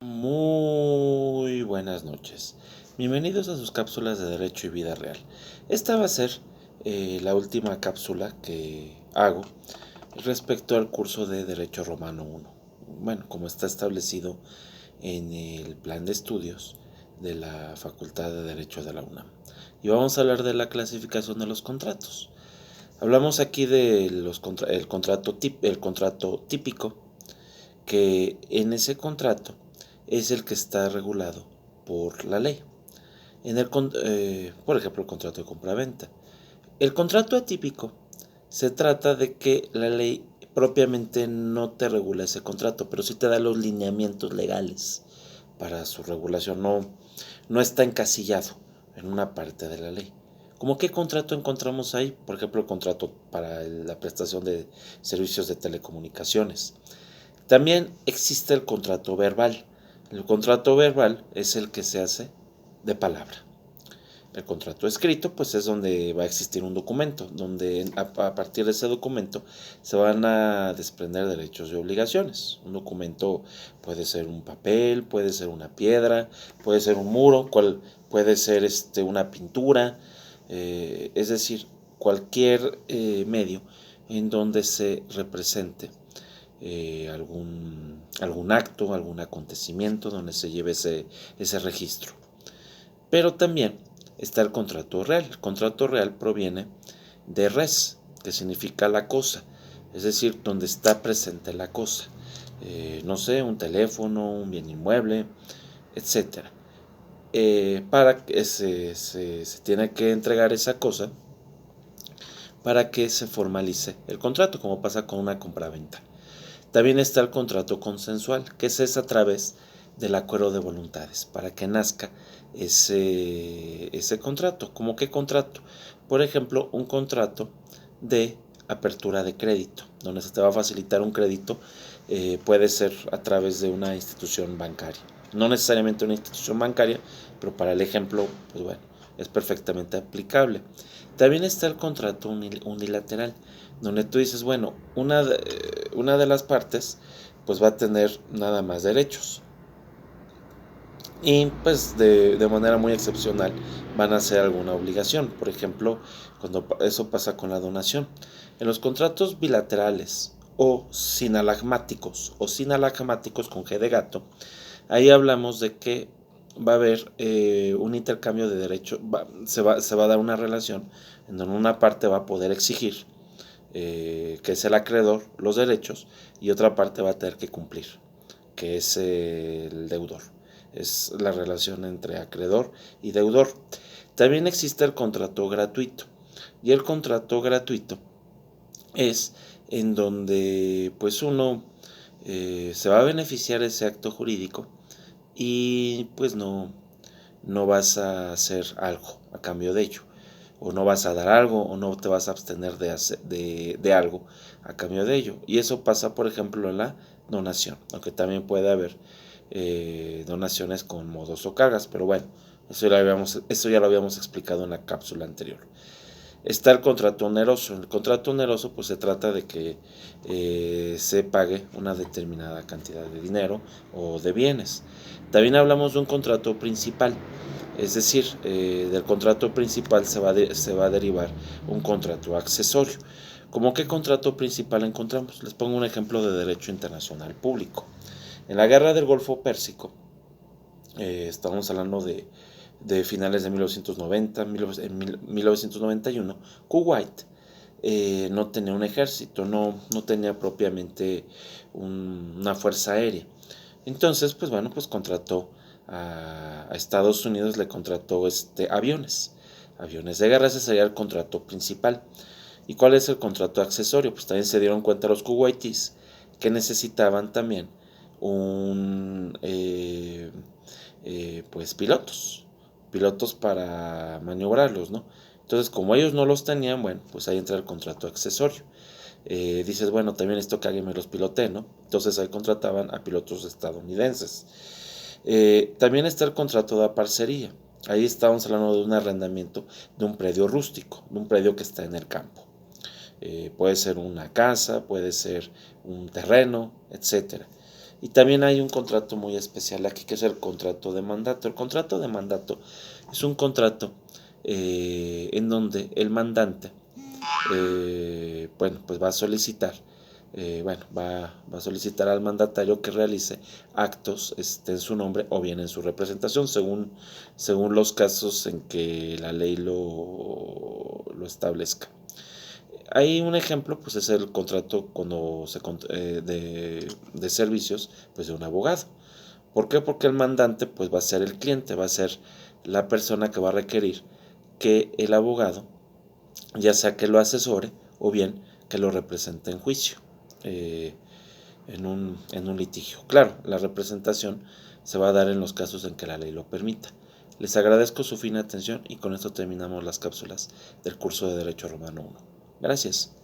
Muy buenas noches. Bienvenidos a sus cápsulas de Derecho y Vida Real. Esta va a ser la última cápsula que hago respecto al curso de Derecho Romano 1. Bueno, como está establecido en el plan de estudios de la Facultad de Derecho de la UNAM. Y vamos a hablar de la clasificación de los contratos. Hablamos aquí del contrato típico, que en ese contrato es el que está regulado por la ley. Por ejemplo, el contrato de compraventa. El contrato atípico se trata de que la ley propiamente no te regula ese contrato, pero sí te da los lineamientos legales para su regulación. No está encasillado en una parte de la ley. ¿Cómo qué contrato encontramos ahí? Por ejemplo, el contrato para la prestación de servicios de telecomunicaciones. También existe el contrato verbal. El contrato verbal es el que se hace de palabra. El contrato escrito, pues es donde va a existir un documento, donde a partir de ese documento se van a desprender derechos y obligaciones. Un documento puede ser un papel, puede ser una piedra, puede ser un muro, puede ser una pintura, es decir, cualquier medio en donde se represente algún acto, algún acontecimiento donde se lleve ese registro. Pero también está el contrato real. El contrato real proviene de res, que significa la cosa, es decir, donde está presente la cosa. No sé, un teléfono, un bien inmueble, etc. Para que se tiene que entregar esa cosa para que se formalice el contrato, como pasa con una compraventa. También está el contrato consensual, que es a través del acuerdo de voluntades, para que nazca ese contrato. ¿Cómo qué contrato? Por ejemplo, un contrato de apertura de crédito, donde se te va a facilitar un crédito, puede ser a través de una institución bancaria. No necesariamente una institución bancaria, pero para el ejemplo, pues bueno, es perfectamente aplicable. También está el contrato unilateral, donde tú dices, bueno, una de las partes pues va a tener nada más derechos. Y pues de manera muy excepcional van a hacer alguna obligación. Por ejemplo, cuando eso pasa con la donación. En los contratos bilaterales o sinalagmáticos con G de gato, ahí hablamos de que va a haber un intercambio de derechos, se va a dar una relación en donde una parte va a poder exigir, que es el acreedor, los derechos, y otra parte va a tener que cumplir, que es el deudor. Es la relación entre acreedor y deudor. También existe el contrato gratuito, y el contrato gratuito es en donde pues uno se va a beneficiar de ese acto jurídico y pues no vas a hacer algo a cambio de ello, o no vas a dar algo, o no te vas a abstener de algo a cambio de ello. Y eso pasa, por ejemplo, en la donación, aunque también puede haber donaciones con modos o cargas, pero bueno, eso ya lo habíamos explicado en la cápsula anterior. Está el contrato oneroso. El contrato oneroso pues se trata de que se pague una determinada cantidad de dinero o de bienes. También hablamos de un contrato principal, es decir, del contrato principal se va a derivar un contrato accesorio. ¿Cómo qué contrato principal encontramos? Les pongo un ejemplo de derecho internacional público. En la guerra del Golfo Pérsico, estamos hablando de finales de 1990, en 1991, Kuwait no tenía un ejército, no tenía propiamente una fuerza aérea. Entonces, pues bueno, pues contrató a Estados Unidos, le contrató aviones de guerra. Ese sería el contrato principal. ¿Y cuál es el contrato accesorio? Pues también se dieron cuenta los kuwaitis que necesitaban también pues pilotos para maniobrarlos, ¿no? Entonces, como ellos no los tenían, bueno, pues ahí entra el contrato accesorio. Dices, bueno, también esto que alguien me los pilotee, ¿no? Entonces ahí contrataban a pilotos estadounidenses. También está el contrato de parcería. Ahí estamos hablando de un arrendamiento de un predio rústico, de un predio que está en el campo. Puede ser una casa, puede ser un terreno, etcétera. Y también hay un contrato muy especial aquí, que es el contrato de mandato. El contrato de mandato es un contrato en donde el mandante, bueno, pues va a solicitar, va a solicitar al mandatario que realice actos en su nombre o bien en su representación, según los casos en que la ley lo establezca. Hay un ejemplo, pues es el contrato cuando de servicios, pues de un abogado. ¿Por qué? Porque el mandante pues va a ser el cliente, va a ser la persona que va a requerir que el abogado, ya sea que lo asesore o bien que lo represente en juicio, eh, en un litigio. Claro, la representación se va a dar en los casos en que la ley lo permita. Les agradezco su fina atención y con esto terminamos las cápsulas del curso de Derecho Romano 1. Gracias.